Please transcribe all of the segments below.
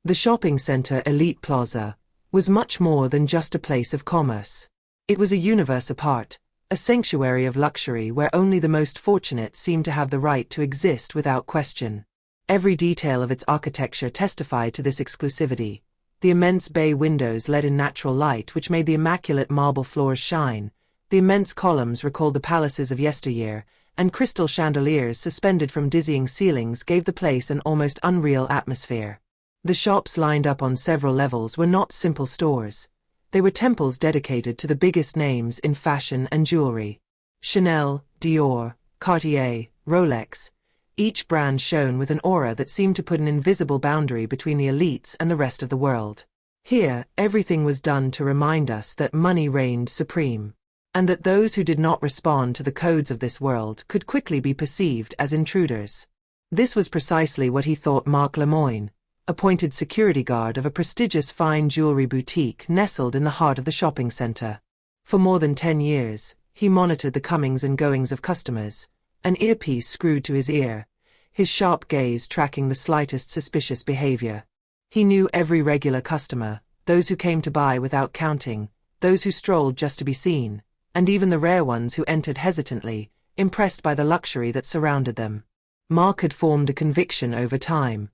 The shopping center Elite Plaza was much more than just a place of commerce. It was a universe apart, a sanctuary of luxury where only the most fortunate seemed to have the right to exist without question. Every detail of its architecture testified to this exclusivity. The immense bay windows let in natural light which made the immaculate marble floors shine. The immense columns recalled the palaces of yesteryear, and crystal chandeliers suspended from dizzying ceilings gave the place an almost unreal atmosphere. The shops lined up on several levels were not simple stores. They were temples dedicated to the biggest names in fashion and jewelry. Chanel, Dior, Cartier, Rolex. Each brand shone with an aura that seemed to put an invisible boundary between the elites and the rest of the world. Here, everything was done to remind us that money reigned supreme, and that those who did not respond to the codes of this world could quickly be perceived as intruders. This was precisely what he thought Marc Lemoyne, appointed security guard of a prestigious fine jewelry boutique nestled in the heart of the shopping center. For more than 10 years, he monitored the comings and goings of customers, an earpiece screwed to his ear, his sharp gaze tracking the slightest suspicious behavior. He knew every regular customer, those who came to buy without counting, those who strolled just to be seen, and even the rare ones who entered hesitantly, impressed by the luxury that surrounded them. Marc had formed a conviction over time.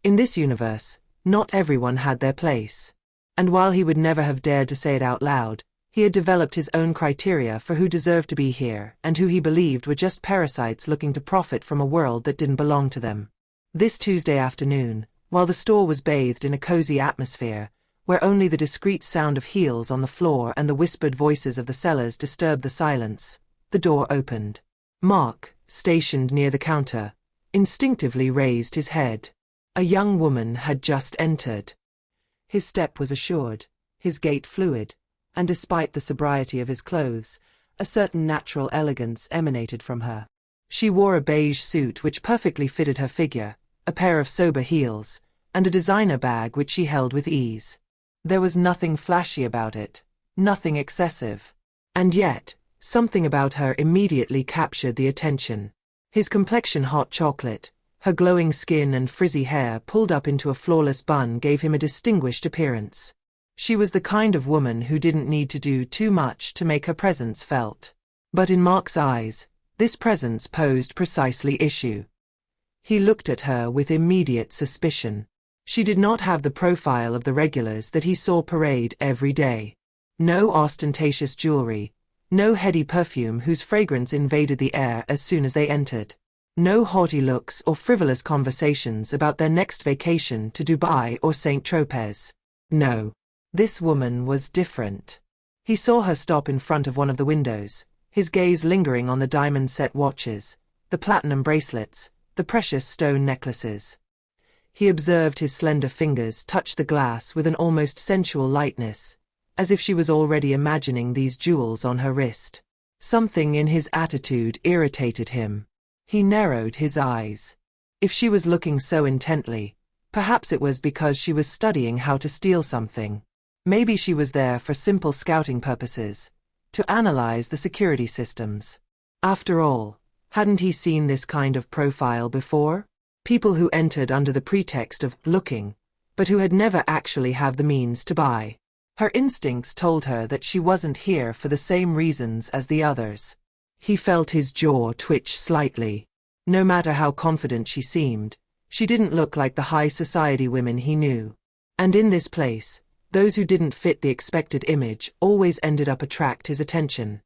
In this universe, not everyone had their place. And while he would never have dared to say it out loud, he had developed his own criteria for who deserved to be here and who he believed were just parasites looking to profit from a world that didn't belong to them. This Tuesday afternoon, while the store was bathed in a cozy atmosphere, where only the discreet sound of heels on the floor and the whispered voices of the sellers disturbed the silence, the door opened. Marc, stationed near the counter, instinctively raised his head. A young woman had just entered. His step was assured, his gait fluid, and despite the sobriety of his clothes, a certain natural elegance emanated from her. She wore a beige suit which perfectly fitted her figure, a pair of sober heels, and a designer bag which she held with ease. There was nothing flashy about it, nothing excessive. And yet, something about her immediately captured the attention. His complexion hot chocolate, her glowing skin and frizzy hair pulled up into a flawless bun gave him a distinguished appearance. She was the kind of woman who didn't need to do too much to make her presence felt. But in Marc's eyes, this presence posed precisely issue. He looked at her with immediate suspicion. She did not have the profile of the regulars that he saw parade every day. No ostentatious jewelry, no heady perfume whose fragrance invaded the air as soon as they entered. No haughty looks or frivolous conversations about their next vacation to Dubai or St. Tropez. No. This woman was different. He saw her stop in front of one of the windows, his gaze lingering on the diamond-set watches, the platinum bracelets, the precious stone necklaces. He observed his slender fingers touch the glass with an almost sensual lightness, as if she was already imagining these jewels on her wrist. Something in his attitude irritated him. He narrowed his eyes. If she was looking so intently, perhaps it was because she was studying how to steal something. Maybe she was there for simple scouting purposes, to analyze the security systems. After all, hadn't he seen this kind of profile before? People who entered under the pretext of looking, but who had never actually had the means to buy. Her instincts told her that she wasn't here for the same reasons as the others. He felt his jaw twitch slightly. No matter how confident she seemed, she didn't look like the high society women he knew. And in this place, those who didn't fit the expected image always ended up attract his attention.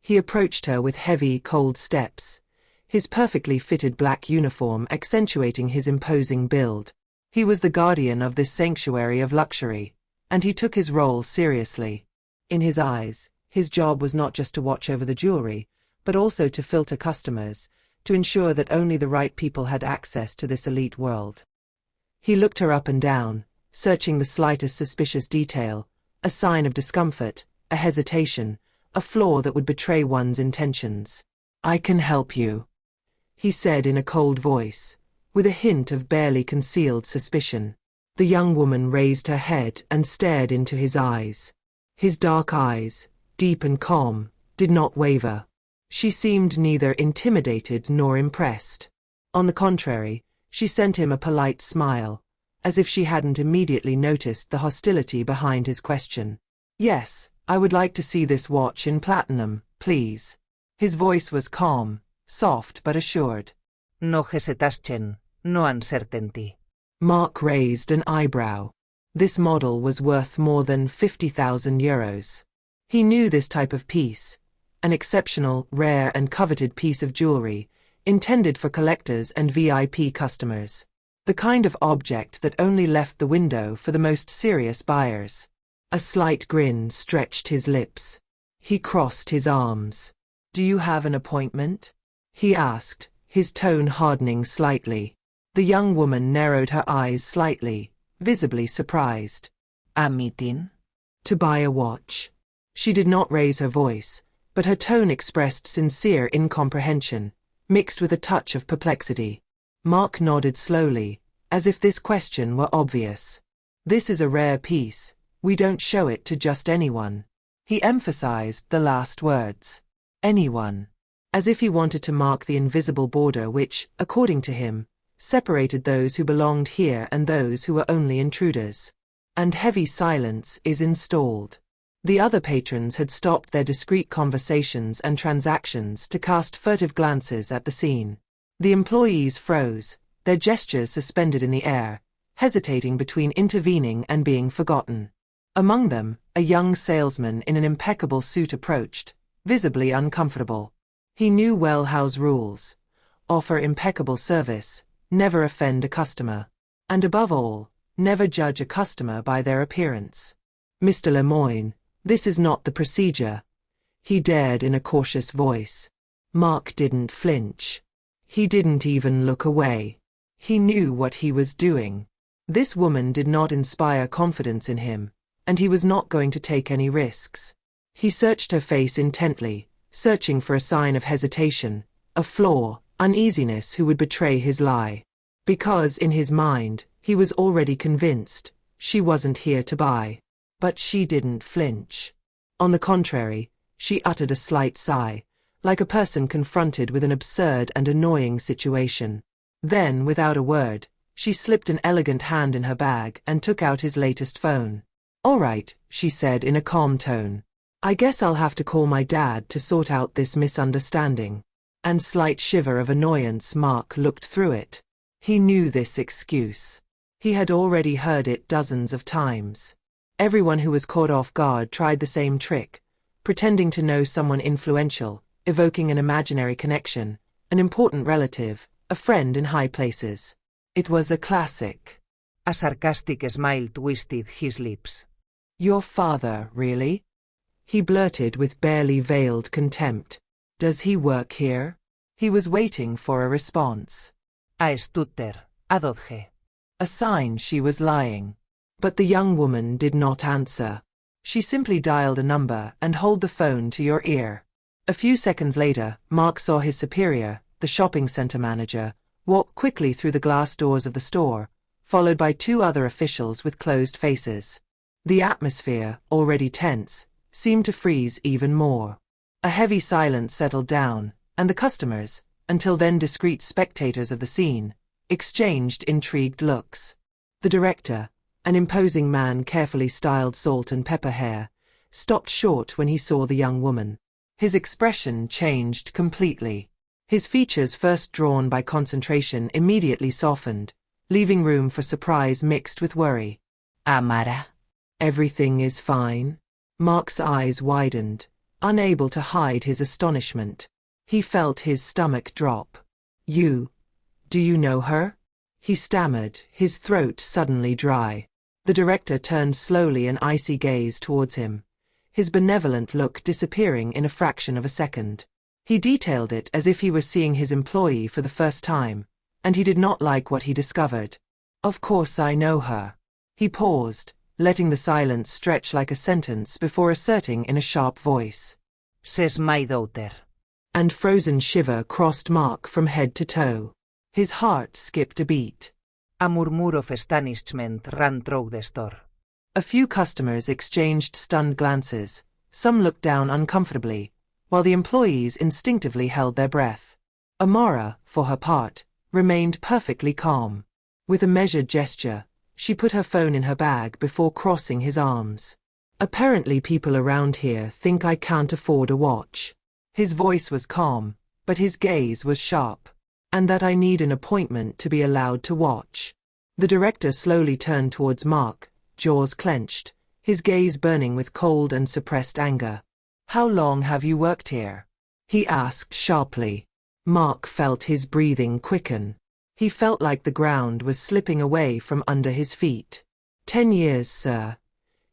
He approached her with heavy, cold steps, his perfectly fitted black uniform accentuating his imposing build. He was the guardian of this sanctuary of luxury, and he took his role seriously. In his eyes, his job was not just to watch over the jewelry, but also to filter customers, to ensure that only the right people had access to this elite world. He looked her up and down, searching the slightest suspicious detail, a sign of discomfort, a hesitation, a flaw that would betray one's intentions. "I can help you," he said in a cold voice, with a hint of barely concealed suspicion. The young woman raised her head and stared into his eyes. His dark eyes, deep and calm, did not waver. She seemed neither intimidated nor impressed. On the contrary, she sent him a polite smile, as if she hadn't immediately noticed the hostility behind his question. Yes, I would like to see this watch in platinum, please. His voice was calm, soft but assured. No hesitation, no uncertainty. Mark raised an eyebrow. This model was worth more than 50,000 euros. He knew this type of piece, an exceptional, rare and coveted piece of jewelry, intended for collectors and VIP customers. The kind of object that only left the window for the most serious buyers. A slight grin stretched his lips. He crossed his arms. Do you have an appointment? He asked, his tone hardening slightly. The young woman narrowed her eyes slightly, visibly surprised. A meeting? To buy a watch. She did not raise her voice, but her tone expressed sincere incomprehension, mixed with a touch of perplexity. Mark nodded slowly, as if this question were obvious. This is a rare piece. We don't show it to just anyone. He emphasized the last words. Anyone. As if he wanted to mark the invisible border which, according to him, separated those who belonged here and those who were only intruders. And heavy silence is installed. The other patrons had stopped their discreet conversations and transactions to cast furtive glances at the scene. The employees froze, their gestures suspended in the air, hesitating between intervening and being forgotten. Among them, a young salesman in an impeccable suit approached, visibly uncomfortable. He knew well Howe's rules. Offer impeccable service, never offend a customer. And above all, never judge a customer by their appearance. Mr. Lemoyne, this is not the procedure. He dared in a cautious voice. Mark didn't flinch. He didn't even look away. He knew what he was doing. This woman did not inspire confidence in him, and he was not going to take any risks. He searched her face intently, searching for a sign of hesitation, a flaw, uneasiness who would betray his lie. Because in his mind, he was already convinced, she wasn't here to buy. But she didn't flinch. On the contrary, she uttered a slight sigh, like a person confronted with an absurd and annoying situation. Then, without a word, she slipped an elegant hand in her bag and took out his latest phone. All right, she said in a calm tone. I guess I'll have to call my dad to sort out this misunderstanding. And slight shiver of annoyance. Mark looked through it. He knew this excuse. He had already heard it dozens of times. Everyone who was caught off guard tried the same trick, pretending to know someone influential, evoking an imaginary connection, an important relative, a friend in high places. It was a classic. A sarcastic smile twisted his lips. Your father, really? He blurted with barely veiled contempt. Does he work here? He was waiting for a response. A stutter, a dodge. A sign she was lying. But the young woman did not answer. She simply dialed a number and held the phone to your ear. A few seconds later, Mark saw his superior, the shopping center manager, walk quickly through the glass doors of the store, followed by two other officials with closed faces. The atmosphere, already tense, seemed to freeze even more. A heavy silence settled down, and the customers, until then discreet spectators of the scene, exchanged intrigued looks. The director, an imposing man carefully styled salt and pepper hair, stopped short when he saw the young woman. His expression changed completely. His features, first drawn by concentration, immediately softened, leaving room for surprise mixed with worry. Amara. Everything is fine? Mark's eyes widened, unable to hide his astonishment. He felt his stomach drop. Do you know her? He stammered, his throat suddenly dry. The director turned slowly an icy gaze towards him, his benevolent look disappearing in a fraction of a second. He detailed it as if he were seeing his employee for the first time, and he did not like what he discovered. Of course I know her. He paused, letting the silence stretch like a sentence before asserting in a sharp voice. Says my daughter. And frozen shiver crossed Mark from head to toe. His heart skipped a beat. A murmur of astonishment ran through the store. A few customers exchanged stunned glances, some looked down uncomfortably, while the employees instinctively held their breath. Amara, for her part, remained perfectly calm. With a measured gesture, She put her phone in her bag before crossing his arms. Apparently people around here think I can't afford a watch. His voice was calm, but his gaze was sharp. And that I need an appointment to be allowed to watch. The director slowly turned towards Mark, jaws clenched, his gaze burning with cold and suppressed anger. How long have you worked here? He asked sharply. Mark felt his breathing quicken. He felt like the ground was slipping away from under his feet. 10 years, sir,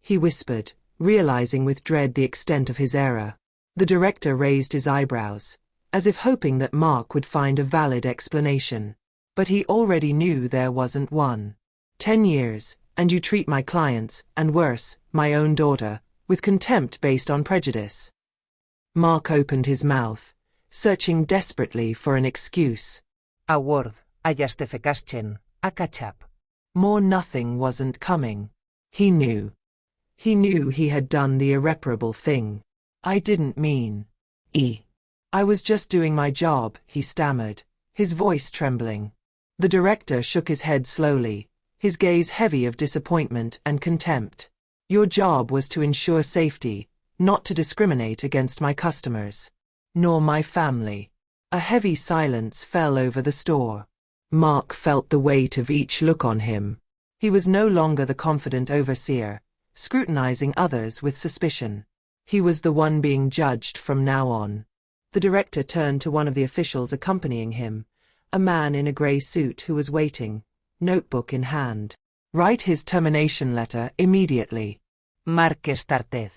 he whispered, realizing with dread the extent of his error. The director raised his eyebrows, as if hoping that Mark would find a valid explanation. But he already knew there wasn't one. 10 years, and you treat my clients, and worse, my own daughter, with contempt based on prejudice. Mark opened his mouth, searching desperately for an excuse. A word, a justification, a catch-up. More nothing wasn't coming. He knew. He knew he had done the irreparable thing. I didn't mean. I was just doing my job, he stammered, his voice trembling. The director shook his head slowly, his gaze heavy of disappointment and contempt. Your job was to ensure safety, not to discriminate against my customers. Nor my family. A heavy silence fell over the store. Mark felt the weight of each look on him. He was no longer the confident overseer, scrutinizing others with suspicion. He was the one being judged from now on. The director turned to one of the officials accompanying him, a man in a grey suit who was waiting, notebook in hand. Write his termination letter immediately. Mark started.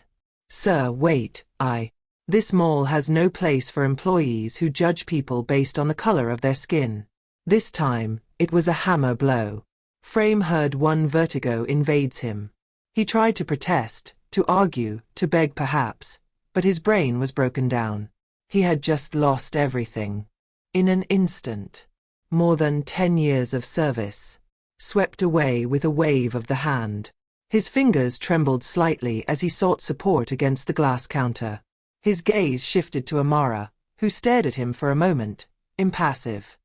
Sir, wait, This mall has no place for employees who judge people based on the color of their skin. This time, it was a hammer blow. Frame heard one vertigo invades him. He tried to protest, to argue, to beg perhaps, but his brain was broken down. He had just lost everything. In an instant. More than 10 years of service. Swept away with a wave of the hand. His fingers trembled slightly as he sought support against the glass counter. His gaze shifted to Amara, who stared at him for a moment, impassive.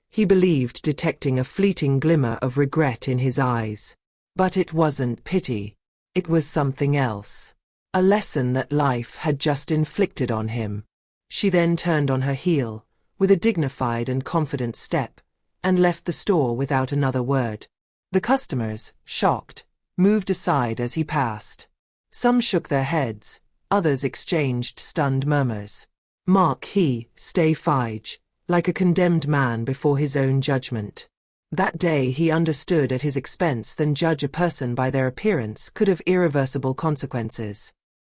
He believed detecting a fleeting glimmer of regret in his eyes. But it wasn't pity. It was something else. A lesson that life had just inflicted on him. She then turned on her heel, with a dignified and confident step, and left the store without another word. The customers, shocked, moved aside as he passed. Some shook their heads, others exchanged stunned murmurs. Mark stay fige, like a condemned man before his own judgment. That day he understood at his expense that judge a person by their appearance could have irreversible consequences.